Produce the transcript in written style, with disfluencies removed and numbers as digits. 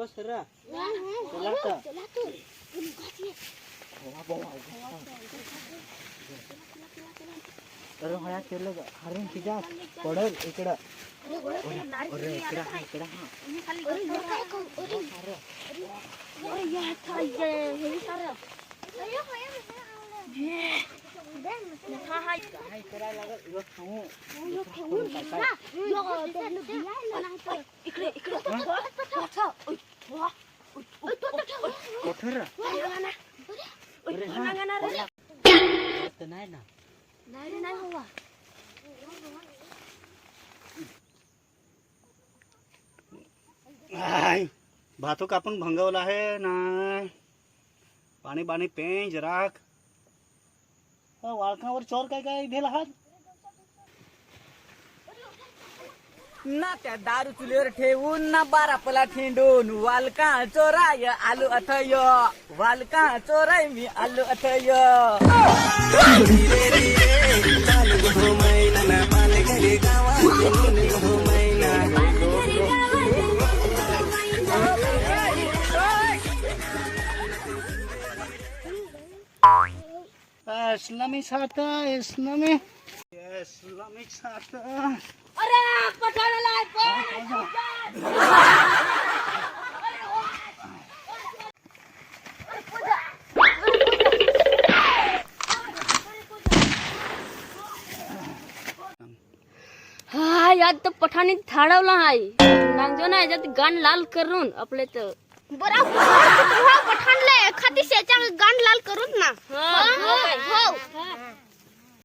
सरा चला का अरे हया केलं हरण खिजा पडल इकडं अरे इकडं हा काय करायला लागल इकडे नाही ना नाही हवा भातूक आपण भंगवला आहे नाही पाणी पाणी पेंज राख वाळकावर चोर काय काय भेल आहात ना त्या दारू चुलीवर ठेवून ना बारापला ठेंडून वालका चोराय आलू अथय वालका चोराय मी आलू अथय इस्लामी छाता इस्लामी छाता अरे पठाणाला हा यात तर पठाणी थाडवला आहे नांगजो ना याच्यात गाण लाल करून आपले तर बरोबर